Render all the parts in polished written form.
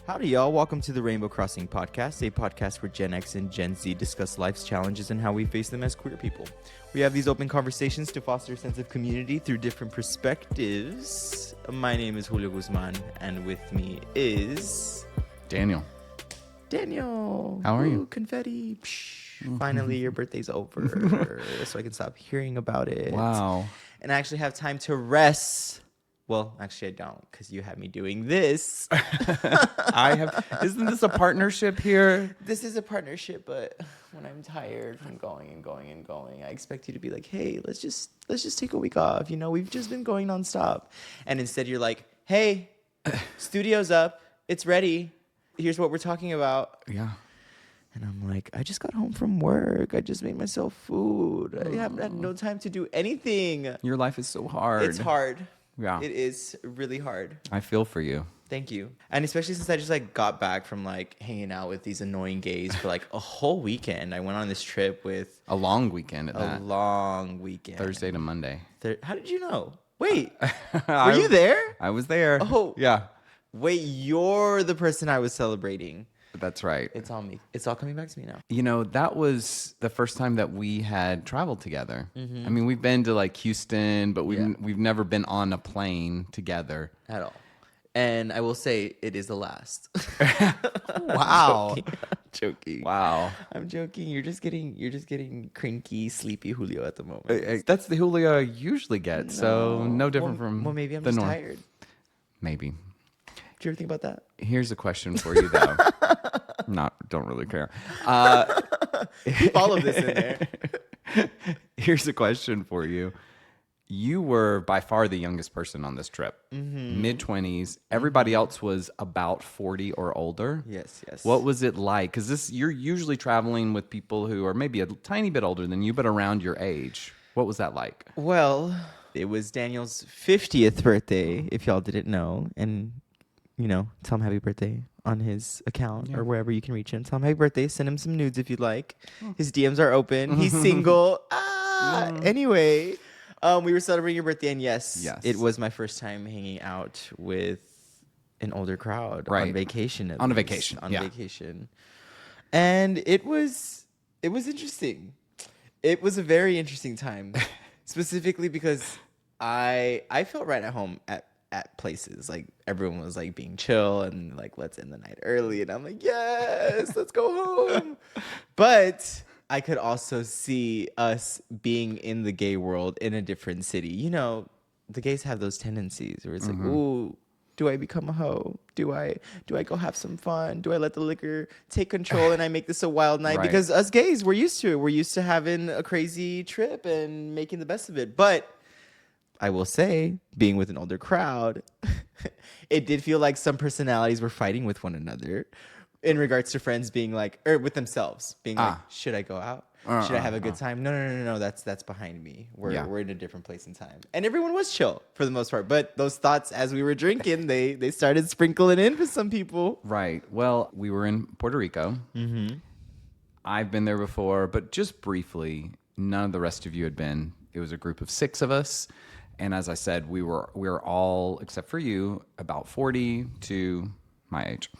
Howdy, y'all. Welcome to the Rainbow Crossing Podcast, a podcast where Gen X and Gen Z discuss life's challenges and how we face them as queer people. We have these open conversations to foster a sense of community through different perspectives. My name is Julio Guzman, and with me is... Daniel. How are you? Confetti. Finally, your birthday's over, so I can stop hearing about it. Wow. And I actually have time to rest. Well, actually, I don't, because you had me doing this. Isn't this a partnership here? This is a partnership, but when I'm tired from going and going and going, I expect you to be like, hey, let's just take a week off. You know, we've just been going nonstop. And instead you're like, hey, studio's up. It's ready. Here's what we're talking about. Yeah. And I'm like, I just got home from work. I just made myself food. I haven't had no time to do anything. Your life is so hard. It's hard. Yeah. It is really hard. I feel for you. Thank you. And especially since I just got back from hanging out with these annoying gays for a whole weekend. I went on this trip with a long weekend at that. A long weekend. Thursday to Monday. How did you know? Wait. Were you there? I was there. Oh. Yeah. Wait, you're the person I was celebrating. That's right. It's on me. It's all coming back to me now. You know, that was the first time that we had traveled together. Mm-hmm. I mean, we've been to Houston, but we've never been on a plane together at all. And I will say it is the last. Wow. I'm joking. Wow. I'm joking. You're just getting cranky, sleepy Julio at the moment. That's the Julio I usually get. So no different from maybe I'm the just norm. tired. Maybe. Do you ever think about that? Here's a question for you, though. Don't really care. Keep all of this in there. Here's a question for you. You were by far the youngest person on this trip. Mm-hmm. Mid-20s. Everybody else was about 40 or older. Yes. What was it like? Because you're usually traveling with people who are maybe a tiny bit older than you, but around your age. What was that like? Well, it was Daniel's 50th birthday, if y'all didn't know. And... tell him happy birthday on his account or wherever you can reach him. Tell him happy birthday. Send him some nudes if you'd like. His DMs are open. He's single. Anyway, we were celebrating your birthday, and yes, it was my first time hanging out with an older crowd on vacation. On a vacation. And it was interesting. It was a very interesting time, specifically because I felt right at home at places. Everyone was being chill and let's end the night early, and I'm like, yes, let's go home. But I could also see us being in the gay world in a different city. The gays have those tendencies where it's ooh, do I become a hoe? Do I go have some fun? Do I let the liquor take control and I make this a wild night? Right. Because us gays, we're used to it. We're used to having a crazy trip and making the best of it. But I will say, being with an older crowd, it did feel like some personalities were fighting with one another in regards to friends being or with themselves being should I go out? Should I have a good time? No. That's behind me. We're in a different place in time. And everyone was chill for the most part. But those thoughts as we were drinking, they started sprinkling in for some people. Right. Well, we were in Puerto Rico. Mm-hmm. I've been there before, but just briefly, none of the rest of you had been. It was a group of 6 of us. And as I said, we were all, except for you, about 40 to my age.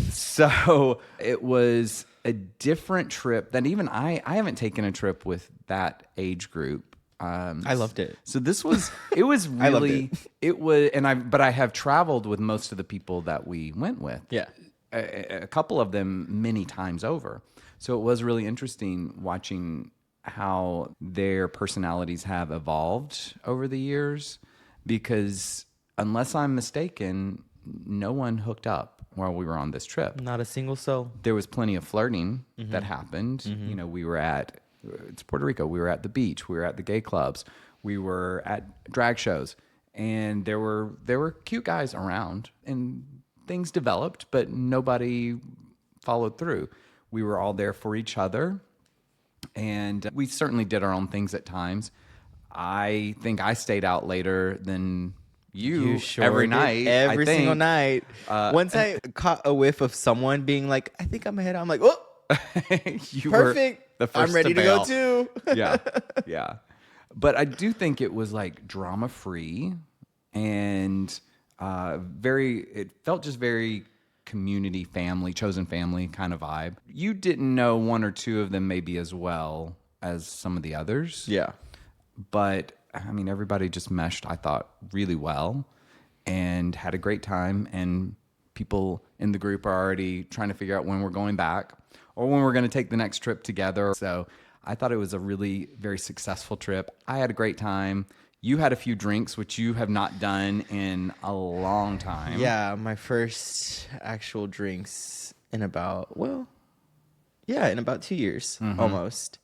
So it was a different trip than even I haven't taken a trip with that age group. I loved it. So it was really, I loved it. But I have traveled with most of the people that we went with. Yeah. A couple of them many times over. So it was really interesting watching how their personalities have evolved over the years, because unless I'm mistaken, no one hooked up while we were on this trip. Not a single soul. There was plenty of flirting that happened. Mm-hmm. We were it's Puerto Rico. We were at the beach. We were at the gay clubs. We were at drag shows, and there were cute guys around, and things developed, but nobody followed through. We were all there for each other. And we certainly did our own things at times. I think I stayed out later than you sure every night. Every single night. Once I caught a whiff of someone being like, I think I'm ahead. I'm like, oh, perfect. I'm ready to go too. Yeah. But I do think it was drama free and it felt just very community, family, chosen family kind of vibe. You didn't know one or two of them maybe as well as some of the others. Yeah. But I mean, everybody just meshed, I thought, really well and had a great time. And people in the group are already trying to figure out when we're going back or when we're going to take the next trip together. So I thought it was a really very successful trip. I had a great time. You had a few drinks, which you have not done in a long time. Yeah, my first actual drinks in about, in about 2 years, almost.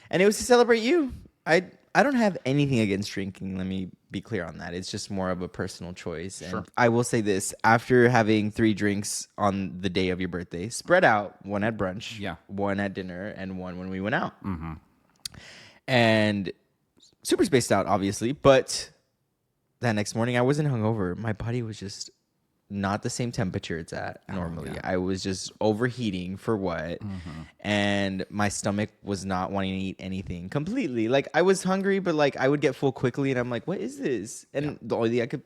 And it was to celebrate you. I don't have anything against drinking. Let me be clear on that. It's just more of a personal choice. And I will say this. After having 3 drinks on the day of your birthday, spread out, one at brunch, one at dinner, and one when we went out. And super spaced out, obviously. But that next morning, I wasn't hungover. My body was just not the same temperature it's at normally. I was just overheating for what, and my stomach was not wanting to eat anything completely. Like, I was hungry, but like I would get full quickly, and I'm like, what is this? And the only thing I could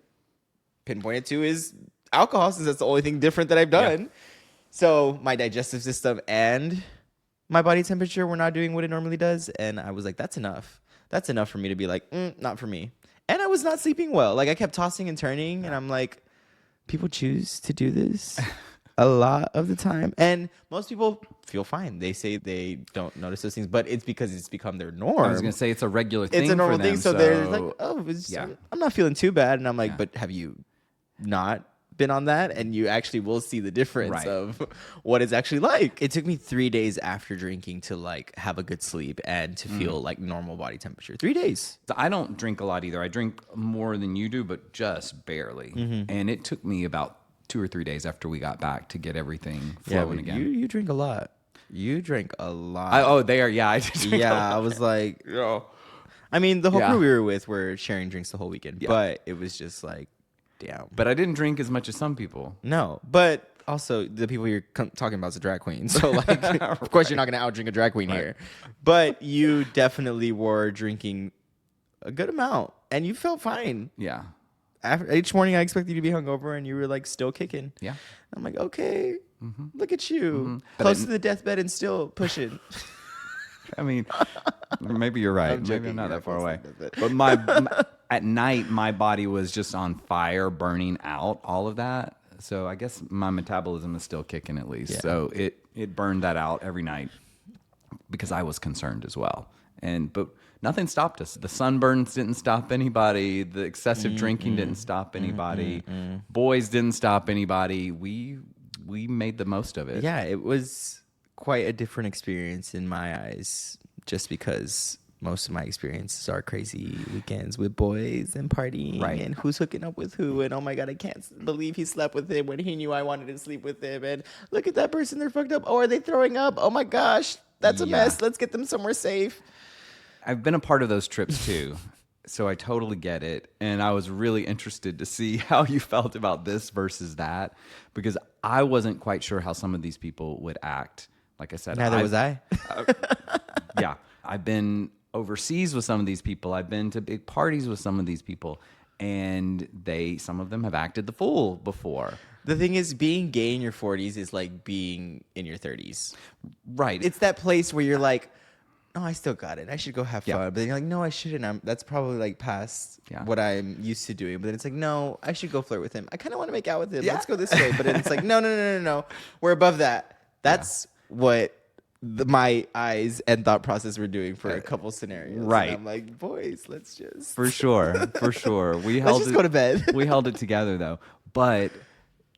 pinpoint it to is alcohol, since that's the only thing different that I've done. So my digestive system and my body temperature were not doing what it normally does, and I was like, that's enough. That's enough for me to be like, not for me. And I was not sleeping well. Like, I kept tossing and turning, and I'm like, people choose to do this a lot of the time. And most people feel fine. They say they don't notice those things, but it's because it's become their norm. I was going to say it's a regular thing. It's a normal for them, thing. So they're like, I'm not feeling too bad. And I'm like, but have you not been on that? And you actually will see the difference of what it's actually like. It took me 3 days after drinking to like have a good sleep and to feel like normal body temperature. 3 days. I don't drink a lot either. I drink more than you do, but just barely. And it took me about 2 or 3 days after we got back to get everything flowing again. You drink a lot. You drink a lot. I did drink a lot. I was like, I mean, the whole crew we were with were sharing drinks the whole weekend, but it was just like, damn. But I didn't drink as much as some people. No, but also the people you're talking about is a drag queen. So like, of course you're not going to outdrink a drag queen here. But you definitely were drinking a good amount and you felt fine. Yeah. After each morning I expected you to be hungover and you were like still kicking. Yeah. I'm like, okay, look at you. Close to the deathbed and still pushing. I mean, maybe you're right. Maybe I'm not that far away. But at night, my body was just on fire, burning out all of that. So I guess my metabolism is still kicking at least. Yeah. So it burned that out every night because I was concerned as well. But nothing stopped us. The sunburns didn't stop anybody. The excessive drinking didn't stop anybody. Boys didn't stop anybody. We made the most of it. Yeah, it was quite a different experience in my eyes, just because most of my experiences are crazy weekends with boys and partying and who's hooking up with who, and oh my god, I can't believe he slept with him when he knew I wanted to sleep with him, and look at that person, they're fucked up. Oh, are they throwing up? Oh my gosh, that's a mess. Let's get them somewhere safe. I've been a part of those trips too, so I totally get it, and I was really interested to see how you felt about this versus that, because I wasn't quite sure how some of these people would act. Like I said, neither was I. I've been overseas with some of these people. I've been to big parties with some of these people, and some of them have acted the fool before. The thing is, being gay in your 40s is like being in your 30s. Right. It's that place where you're like, no, I still got it. I should go have fun. But then you're like, no, I shouldn't. That's probably like past what I'm used to doing. But then it's like, no, I should go flirt with him. I kind of want to make out with him. Yeah. Let's go this way. But then it's like, no. We're above that. That's what my eyes and thought process were doing for a couple scenarios. Right. And I'm like, boys, let's just. For sure. Let's just go to bed. We held it together though. But,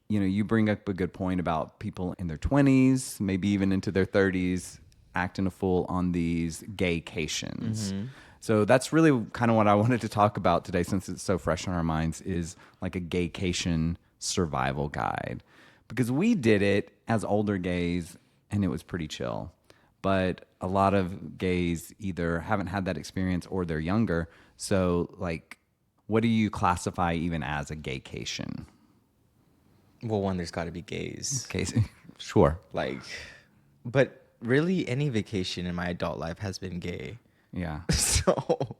you bring up a good point about people in their 20s, maybe even into their 30s, acting a fool on these gaycations. So that's really kind of what I wanted to talk about today, since it's so fresh on our minds, is like a gaycation survival guide. Because we did it as older gays, and it was pretty chill. But a lot of gays either haven't had that experience or they're younger. So, like, what do you classify even as a gaycation? Well, one, there's got to be gays. Sure. But really, any vacation in my adult life has been gay. Yeah. So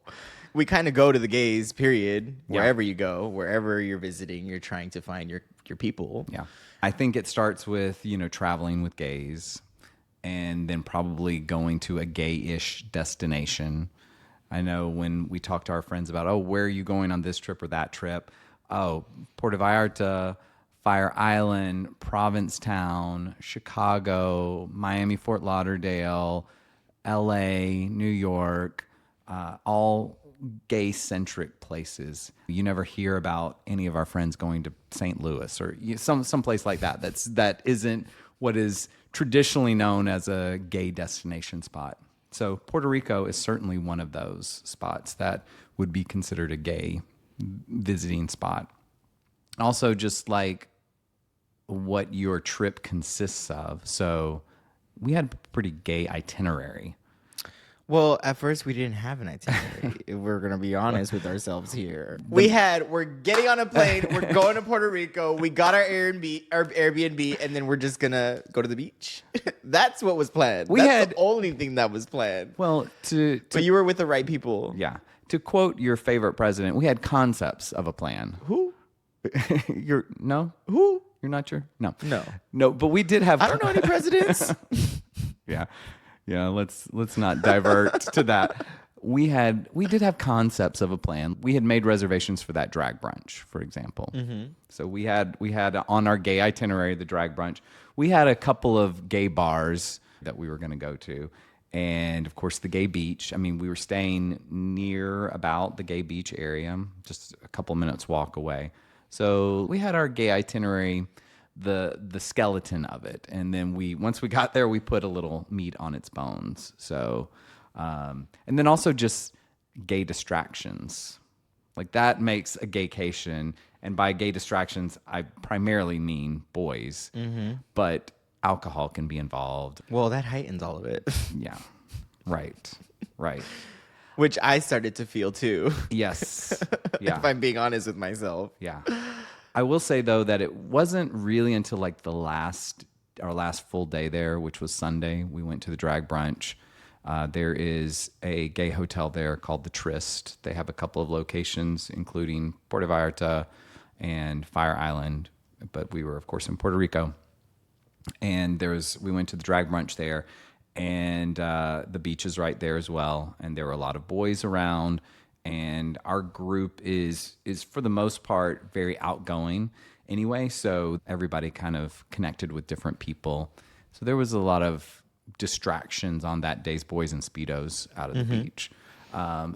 we kind of go to the gays, period. Yeah. Wherever you go, wherever you're visiting, you're trying to find your people. Yeah. I think it starts with, traveling with gays and then probably going to a gay-ish destination. I know when we talk to our friends about, oh, where are you going on this trip or that trip? Oh, Puerto Vallarta, Fire Island, Provincetown, Chicago, Miami, Fort Lauderdale, LA, New York, all gay-centric places. You never hear about any of our friends going to St. Louis or some place like that. That isn't what is traditionally known as a gay destination spot. So Puerto Rico is certainly one of those spots that would be considered a gay visiting spot. Also, just like what your trip consists of. So we had a pretty gay itinerary. Well, at first we didn't have an itinerary. If we're gonna be honest with ourselves here. We're getting on a plane. We're going to Puerto Rico. We got our Airbnb, and then we're just gonna go to the beach. That's what was planned. That's the only thing that was planned. Well, but you were with the right people. Yeah. To quote your favorite president, we had concepts of a plan. Who? No? Who? You're not sure? No. No. But we did have. I don't know any presidents. Yeah. Yeah, let's not divert to that. We did have concepts of a plan. We had made reservations for that drag brunch, for example. Mm-hmm. So we had on our gay itinerary the drag brunch. We had a couple of gay bars that we were going to go to, and of course the gay beach. I mean, we were staying near about the gay beach area, just a couple minutes walk away. So we had our gay itinerary, the skeleton of it, and then once we got there, we put a little meat on its bones. So and then also just gay distractions, like that makes a gaycation. And by gay distractions, I primarily mean boys, but alcohol can be involved. Well, that heightens all of it. Yeah, right. Which I started to feel too. Yes. Yeah. If I'm being honest with myself. Yeah. I will say though that it wasn't really until like our last full day there, which was Sunday, we went to the drag brunch. There is a gay hotel there called the Tryst. They have a couple of locations, including Puerto Vallarta and Fire Island, but we were of course in Puerto Rico. And we went to the drag brunch there, and the beach is right there as well. And there were a lot of boys around. And our group is for the most part very outgoing anyway, so everybody kind of connected with different people. So there was a lot of distractions on that day's boys and speedos out of the beach.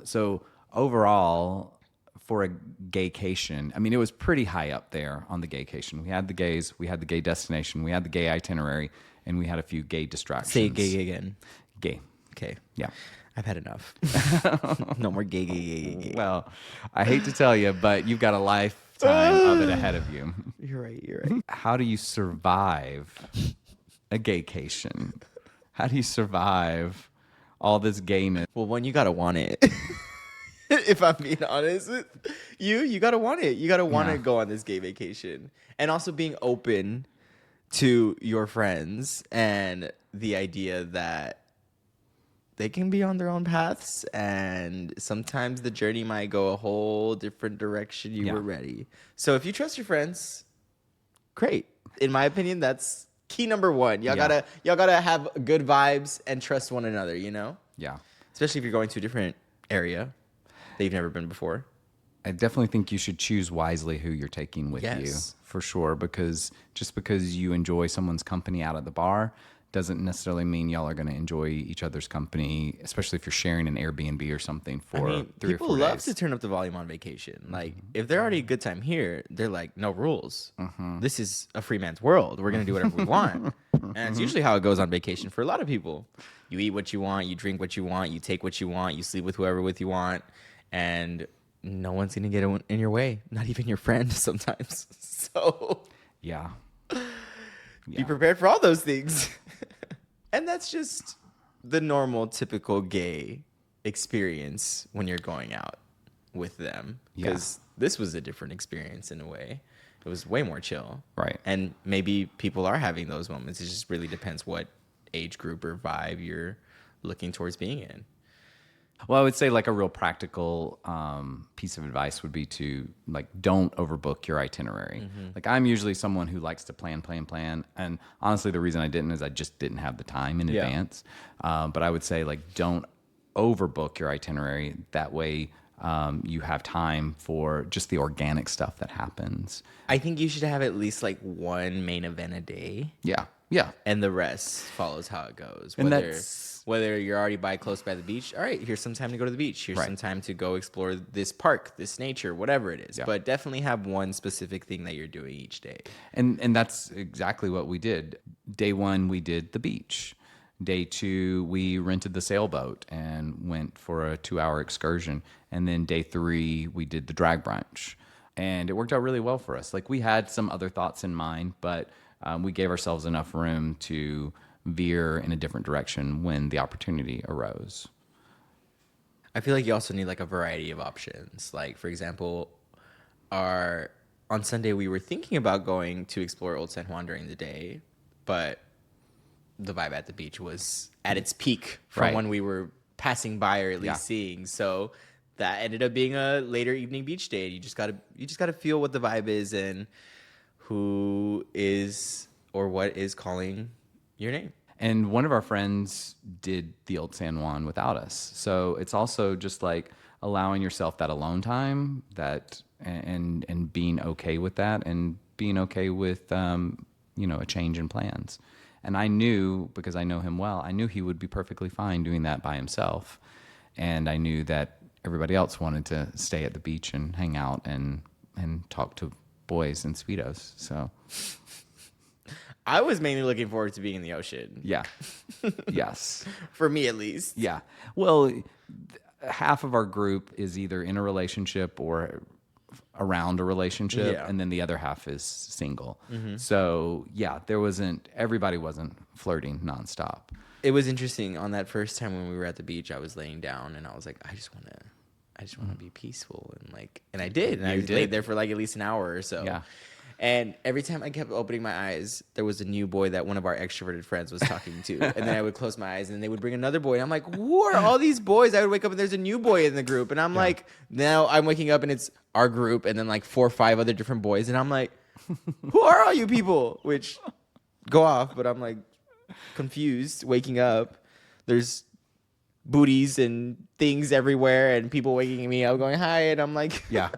So overall, for a gaycation, I mean, it was pretty high up there on the gaycation. We had the gays, we had the gay destination, we had the gay itinerary, and we had a few gay distractions. Say gay again. Gay. Okay. Yeah. I've had enough. No more gay. Well, I hate to tell you, but you've got a lifetime of it ahead of you. You're right. How do you survive a gaycation? How do you survive all this gayness? Well, one, you gotta want it. If I'm being honest with you gotta want it. You gotta want to go on this gay vacation. And also being open to your friends and the idea that they can be on their own paths, and sometimes the journey might go a whole different direction. You were ready. So if you trust your friends, great. In my opinion, that's key number one. Y'all gotta have good vibes and trust one another, Yeah. Especially if you're going to a different area that you've never been before. I definitely think you should choose wisely who you're taking with you, for sure, because just because you enjoy someone's company out at the bar doesn't necessarily mean y'all are going to enjoy each other's company, especially if you're sharing an Airbnb or something for 3 or 4 days. People love to turn up the volume on vacation. Like, if they're already a good time here, they're like, no rules. This is a free man's world. We're going to do whatever we want. And it's usually how it goes on vacation for a lot of people. You eat what you want, you drink what you want, you take what you want, you sleep with whoever you want, and no one's going to get in your way, not even your friend sometimes. So be prepared for all those things. And that's just the normal, typical gay experience when you're going out with them. Because this was a different experience in a way. It was way more chill. Right. And maybe people are having those moments. It just really depends what age group or vibe you're looking towards being in. Well, I would say like a real practical piece of advice would be to like don't overbook your itinerary. Like I'm usually someone who likes to plan, and honestly, the reason I didn't is I just didn't have the time in Yeah. advance. But I would say like don't overbook your itinerary. That way, you have time for just the organic stuff that happens. I think you should have at least like one main event a day, Yeah, yeah, and the rest follows how it goes. and Whether that's whether you're already close by the beach, all right, here's some time to go to the beach. Here's Right. some time to go explore this park, this nature, whatever it is. Yeah. But definitely have one specific thing that you're doing each day. And that's exactly what we did. Day one, we did the beach. Day two, we rented the sailboat and went for a 2-hour excursion. And then day three, we did the drag brunch. And it worked out really well for us. Like we had some other thoughts in mind, but we gave ourselves enough room to veer in a different direction when the opportunity arose. I feel like you also need like a variety of options. Like for example, on Sunday we were thinking about going to explore Old San Juan during the day, but the vibe at the beach was at its peak from Right. when we were passing by or at least Yeah. seeing. So that ended up being a later evening beach day. You just gotta feel what the vibe is and who is or what is calling your name. And one of our friends did the Old San Juan without us. So it's also just like allowing yourself that alone time and being okay with that and being okay with, a change in plans. And I knew, because I know him well, I knew he would be perfectly fine doing that by himself. And I knew that everybody else wanted to stay at the beach and hang out and talk to boys in speedos. So I was mainly looking forward to being in the ocean. yeah, yes. For me at least. Yeah. Well, half of our group is either in a relationship or around a relationship, Yeah. and then the other half is single. So, yeah, everybody wasn't flirting nonstop. It was interesting on that first time when we were at the beach. I was laying down and I was like, I just want to be peaceful and I did. And You I did. laid there for like at least an hour or so. Yeah. And every time I kept opening my eyes, there was a new boy that one of our extroverted friends was talking to. And then I would close my eyes and they would bring another boy. And I'm like, who are all these boys? I would wake up and there's a new boy in the group. And I'm like, now I'm waking up and it's our group and then like 4 or 5 other different boys. And I'm like, who are all you people? Which go off, but I'm like confused waking up. There's booties and things everywhere and people waking me up going, hi. And I'm like, Yeah.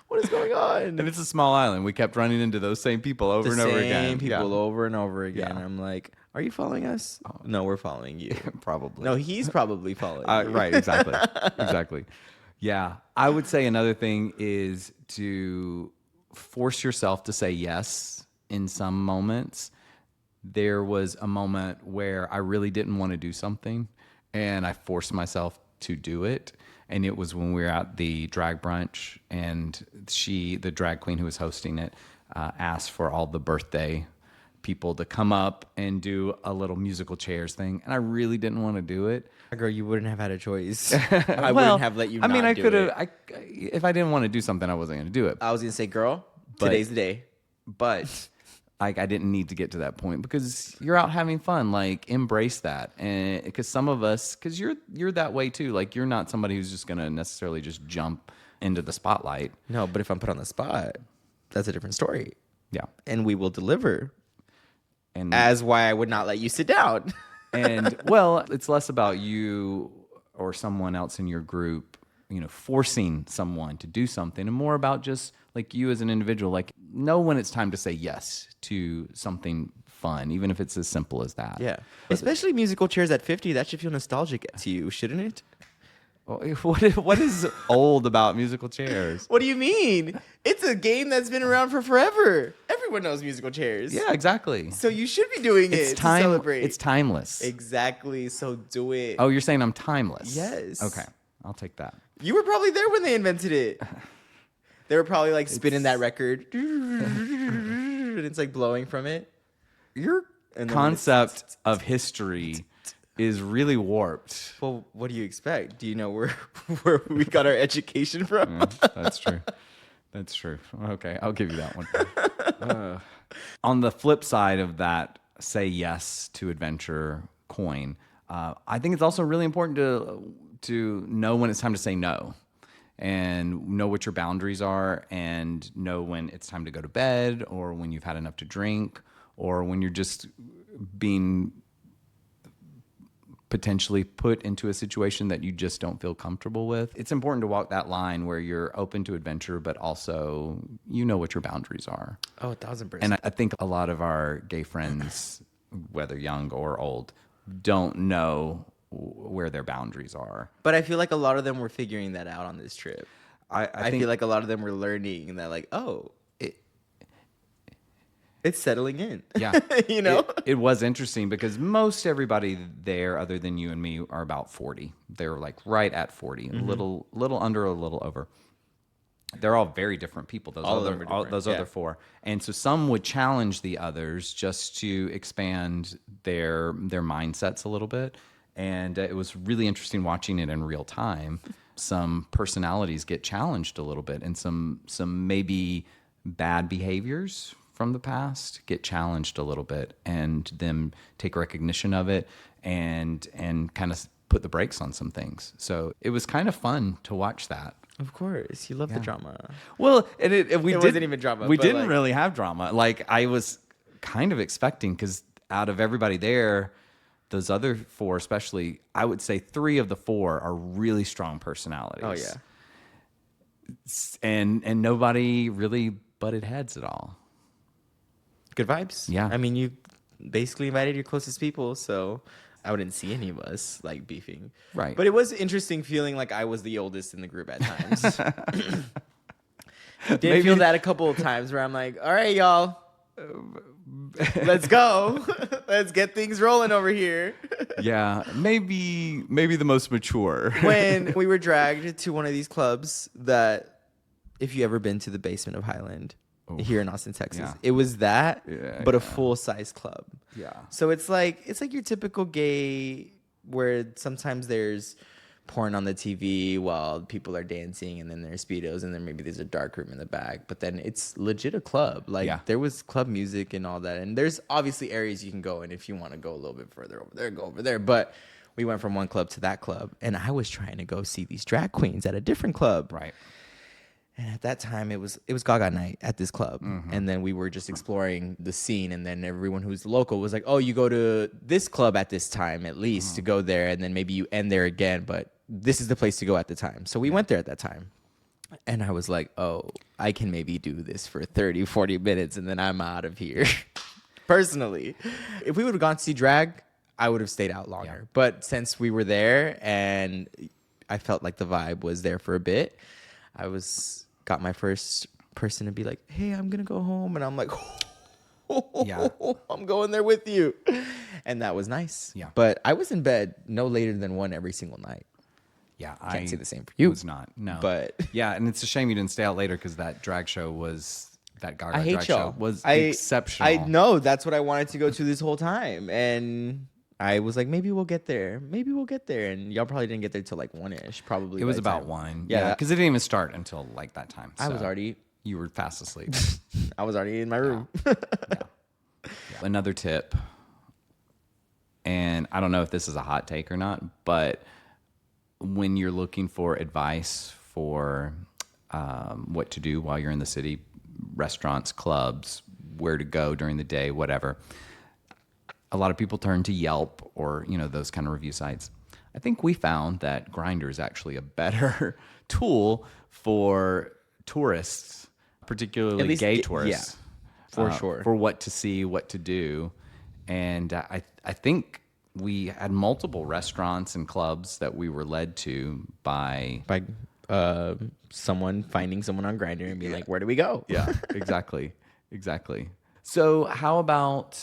what is going on? And it's a small island. We kept running into those same people over and over again. Same people Yeah. over and over again. Yeah. I'm like, are you following us? No, we're following you. Probably. No, he's probably following you. Right, exactly. Exactly. Yeah. I would say another thing is to force yourself to say yes in some moments. There was a moment where I really didn't want to do something and I forced myself to do it. And it was when we were at the drag brunch and the drag queen who was hosting it, asked for all the birthday people to come up and do a little musical chairs thing. And I really didn't want to do it. Girl, you wouldn't have had a choice. I wouldn't have let you I mean, not I do could it. have, if I didn't want to do something, I wasn't going to do it. I was going to say, girl, But- today's the day. But like I didn't need to get to that point because you're out having fun. Like embrace that, and because some of us, because you're that way too. Like you're not somebody who's just gonna necessarily just jump into the spotlight. No, but if I'm put on the spot, that's a different story. Yeah, And we will deliver. and As why I would not let you sit down. and well, it's less about you or someone else in your group, forcing someone to do something, and more about just like you as an individual, like know when it's time to say yes to something fun, even if it's as simple as that. Yeah. Especially musical chairs at 50, that should feel nostalgic to you, shouldn't it? What is old about musical chairs? What do you mean? It's a game that's been around for forever. Everyone knows musical chairs. Yeah, exactly. So you should be doing It's it time. to celebrate. It's timeless. Exactly. So do it. Oh, you're saying I'm timeless? Yes. Okay, I'll take that. You were probably there when they invented it. They were probably like spinning that record. And it's like blowing from it. Your And then concept of history is really warped. Well, what do you expect? Do you know where we got our education from? That's true. That's true. Okay, I'll give you that one. On the flip side of that, say yes to adventure coin, I think it's also really important to know when it's time to say no, and know what your boundaries are, and know when it's time to go to bed, or when you've had enough to drink, or when you're just being potentially put into a situation that you just don't feel comfortable with. It's important to walk that line where you're open to adventure, but also you know what your boundaries are. Oh, 1,000%. And I think a lot of our gay friends, whether young or old, don't know where their boundaries are. But I feel like a lot of them were figuring that out on this trip. I feel like a lot of them were learning that, like, oh, it's settling in. Yeah. You know? It was interesting because most everybody there, other than you and me, are about 40. They're like right at 40, a little under, a little over. They're all very different people. Those other four. And so some would challenge the others just to expand their mindsets a little bit. And it was really interesting watching it in real time. Some personalities get challenged a little bit, and some maybe bad behaviors from the past get challenged a little bit, and them take recognition of it and kind of put the brakes on some things. So it was kind of fun to watch that. Of course, you love the drama. Well, we wasn't even drama. We but didn't like, really have drama. Like I was kind of expecting, because out of everybody there, those other four, especially, I would say 3 of the 4 are really strong personalities. Oh yeah, and nobody really butted heads at all. good vibes. Yeah. I mean, you basically invited your closest people, so I wouldn't see any of us like beefing. Right. But it was interesting feeling like I was the oldest in the group at times. Did feel that a couple of times where I'm like, all right, y'all, let's go. Let's get things rolling over here. Yeah, maybe the most mature. When we were dragged to one of these clubs that, if you ever been to the basement of Highland, here in Austin, Texas, Yeah. it was that, but a full-size club. Yeah. So it's like your typical gay, where sometimes there's porn on the TV while people are dancing, and then there's speedos, and then maybe there's a dark room in the back. But then it's legit a club. Like there was club music and all that, and there's obviously areas you can go in if you want to go a little bit further over there, go over there. But we went from one club to that club, and I was trying to go see these drag queens at a different club. Right. And at that time, it was Gaga night at this club. And then we were just exploring the scene. And then everyone who's local was like, oh, you go to this club at this time, at least, to go there. And then maybe you end there again. But this is the place to go at the time. So we went there at that time. And I was like, oh, I can maybe do this for 30, 40 minutes, and then I'm out of here. Personally. If we would have gone to see drag, I would have stayed out longer. Yeah. But since we were there and I felt like the vibe was there for a bit, I got my first person to be like, hey, I'm going to go home. And I'm like, yeah, I'm going there with you. And that was nice. Yeah. But I was in bed no later than 1 every single night. Yeah. Can't say the same for you. It was not. No. But yeah. And it's a shame you didn't stay out later, because that drag show that Gaga I hate drag y'all. show was exceptional. I know. That's what I wanted to go to this whole time. And I was like, maybe we'll get there. And y'all probably didn't get there till like 1-ish, probably. It was about 1. Yeah. Because it didn't even start until like that time. So you were fast asleep. I was already in my room. Yeah. Another tip, and I don't know if this is a hot take or not, but when you're looking for advice for what to do while you're in the city, restaurants, clubs, where to go during the day, whatever, a lot of people turn to Yelp or, those kind of review sites. I think we found that Grindr is actually a better tool for tourists, particularly gay tourists. Yeah, for sure. For what to see, what to do. And I think we had multiple restaurants and clubs that we were led to by someone finding someone on Grindr and being like, where do we go? Yeah, exactly. So how about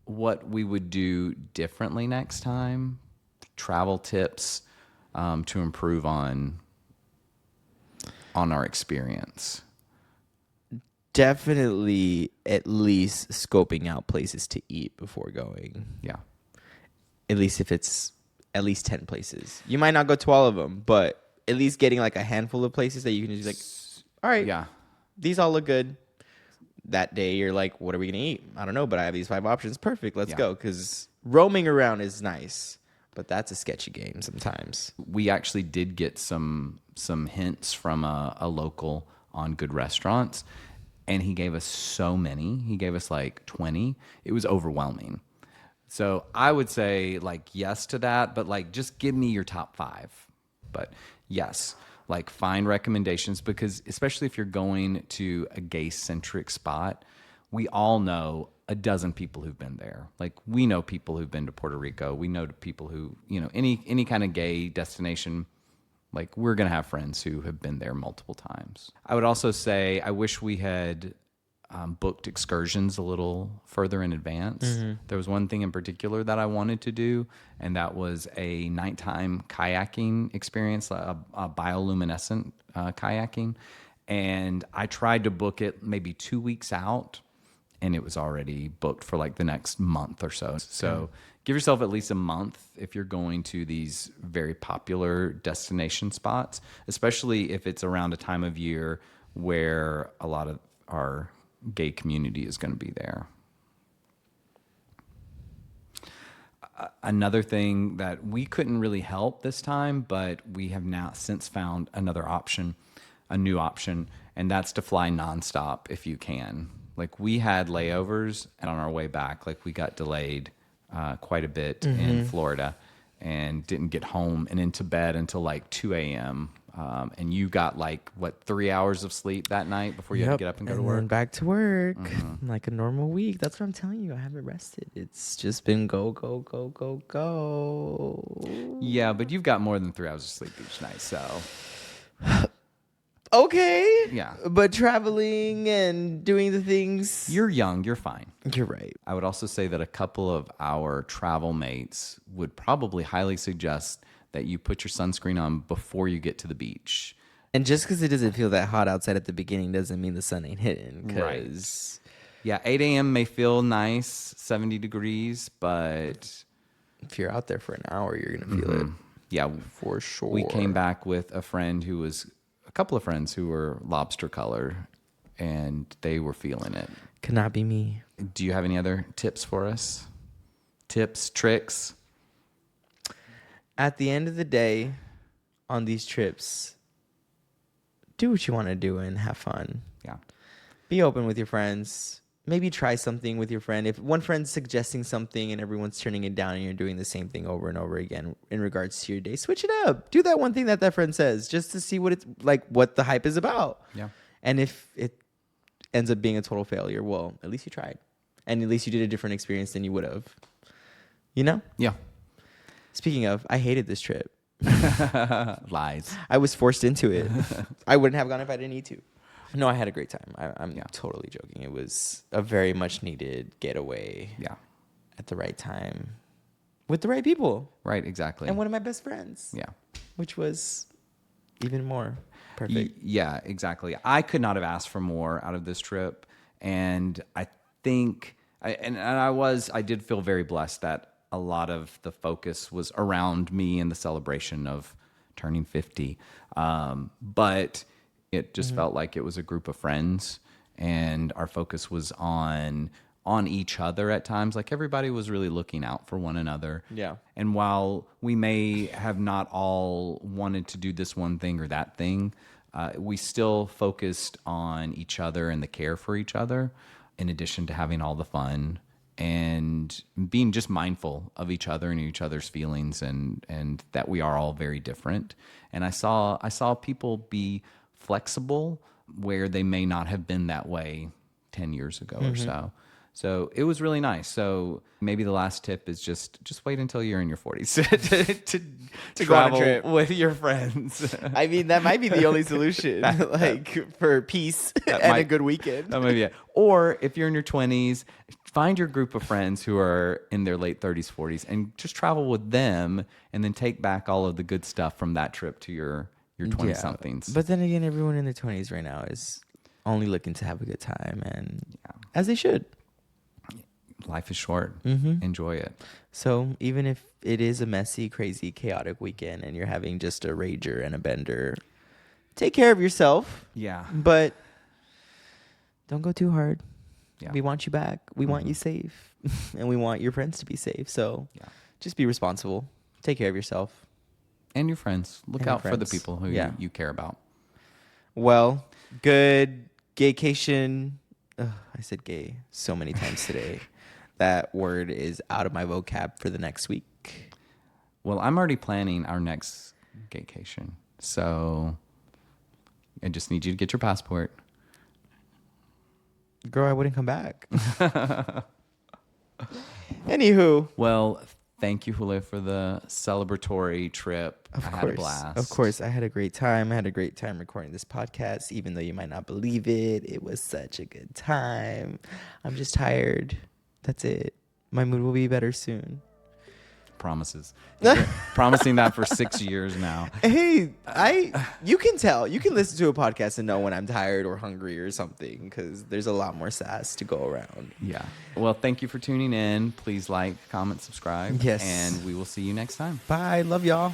what we would do differently next time? Travel tips to improve on our experience. Definitely at least scoping out places to eat before going. Yeah. At least if it's at least 10 places. You might not go to all of them, but at least getting like a handful of places that you can just like, all right, yeah, these all look good. That day you're like, what are we going to eat? I don't know, but I have these 5 options. Perfect. Let's go. Because roaming around is nice. But that's a sketchy game sometimes. We actually did get some hints from a local on good restaurants, and he gave us so many. He gave us like 20. It was overwhelming. So I would say like yes to that, but like just give me your top 5. But yes, like find recommendations, because especially if you're going to a gay-centric spot, we all know a dozen people who've been there. Like we know people who've been to Puerto Rico. We know people who, any kind of gay destination, like we're going to have friends who have been there multiple times. I would also say I wish we had booked excursions a little further in advance. There was one thing in particular that I wanted to do, and that was a nighttime kayaking experience, a bioluminescent kayaking. And I tried to book it maybe 2 weeks out, and it was already booked for like the next month or so. So give yourself at least a month if you're going to these very popular destination spots, especially if it's around a time of year where a lot of our gay community is going to be there. Another thing that we couldn't really help this time, but we have now since found another option, a new option, and that's to fly nonstop if you can. Like we had layovers, and on our way back, like we got delayed quite a bit in Florida and didn't get home and into bed until like 2 a.m. And you got like, 3 hours of sleep that night before you had to get up and go to work? And then back to work like a normal week. That's what I'm telling you. I haven't rested. It's just been go, go, go, go, go. Yeah, but you've got more than 3 hours of sleep each night, so... Okay. Yeah. But traveling and doing the things. You're young. You're fine. You're right. I would also say that a couple of our travel mates would probably highly suggest that you put your sunscreen on before you get to the beach. And just because it doesn't feel that hot outside at the beginning doesn't mean the sun ain't hitting. Right. Yeah, 8 a.m. may feel nice, 70 degrees, but... if you're out there for an hour, you're going to feel it. Yeah. For sure. We came back with a couple of friends who were lobster color, and they were feeling it. Could not be me. Do you have any other tips for us? Tips, tricks? At the end of the day, on these trips, do what you want to do and have fun. Yeah. Be open with your friends. Maybe try something with your friend. If one friend's suggesting something and everyone's turning it down and you're doing the same thing over and over again in regards to your day, switch it up. Do that one thing that friend says just to see what it's like, what the hype is about. Yeah. And if it ends up being a total failure, well, at least you tried. And at least you did a different experience than you would have. You know? Yeah. Speaking of, I hated this trip. Lies. I was forced into it. I wouldn't have gone if I didn't need to. No, I had a great time. I'm totally joking. It was a very much needed getaway. Yeah. At the right time. With the right people. Right, exactly. And one of my best friends. Yeah. Which was even more perfect. Yeah, exactly. I could not have asked for more out of this trip. And I think, I did feel very blessed that a lot of the focus was around me and the celebration of turning 50. But it just felt like it was a group of friends, and our focus was on each other at times. Like everybody was really looking out for one another. Yeah. And while we may have not all wanted to do this one thing or that thing, we still focused on each other and the care for each other, in addition to having all the fun and being just mindful of each other and each other's feelings, and that we are all very different. And I saw people be flexible where they may not have been that way 10 years ago or so. So it was really nice. So maybe the last tip is just wait until you're in your 40s to go on a travel trip with your friends. I mean, that might be the only solution, for peace and a good weekend. That might be it. Or if you're in your 20s, find your group of friends who are in their late 30s, 40s, and just travel with them, and then take back all of the good stuff from that trip to your 20-somethings. But then again, everyone in their 20s right now is only looking to have a good time, and as they should. Life is short. Enjoy it. So even if it is a messy, crazy, chaotic weekend and you're having just a rager and a bender, take care of yourself. Yeah. But don't go too hard. Yeah. We want you back. We want you safe. And we want your friends to be safe. So just be responsible. Take care of yourself. And your friends. Look And your out for the friends. people who Yeah. you care about. Well, good gaycation. Ugh, I said gay so many times today. That word is out of my vocab for the next week. Well, I'm already planning our next gaycation. So I just need you to get your passport. Girl, I wouldn't come back. Anywho. Well, thank you, Julio, for the celebratory trip. I had a blast. Of course. I had a great time. I had a great time recording this podcast, even though you might not believe it. It was such a good time. I'm just tired. That's it. My mood will be better soon. Promises. You've been promising that for 6 years now. Hey, you can tell. You can listen to a podcast and know when I'm tired or hungry or something, because there's a lot more sass to go around. Yeah. Well, thank you for tuning in. Please like, comment, subscribe. Yes. And we will see you next time. Bye. Love y'all.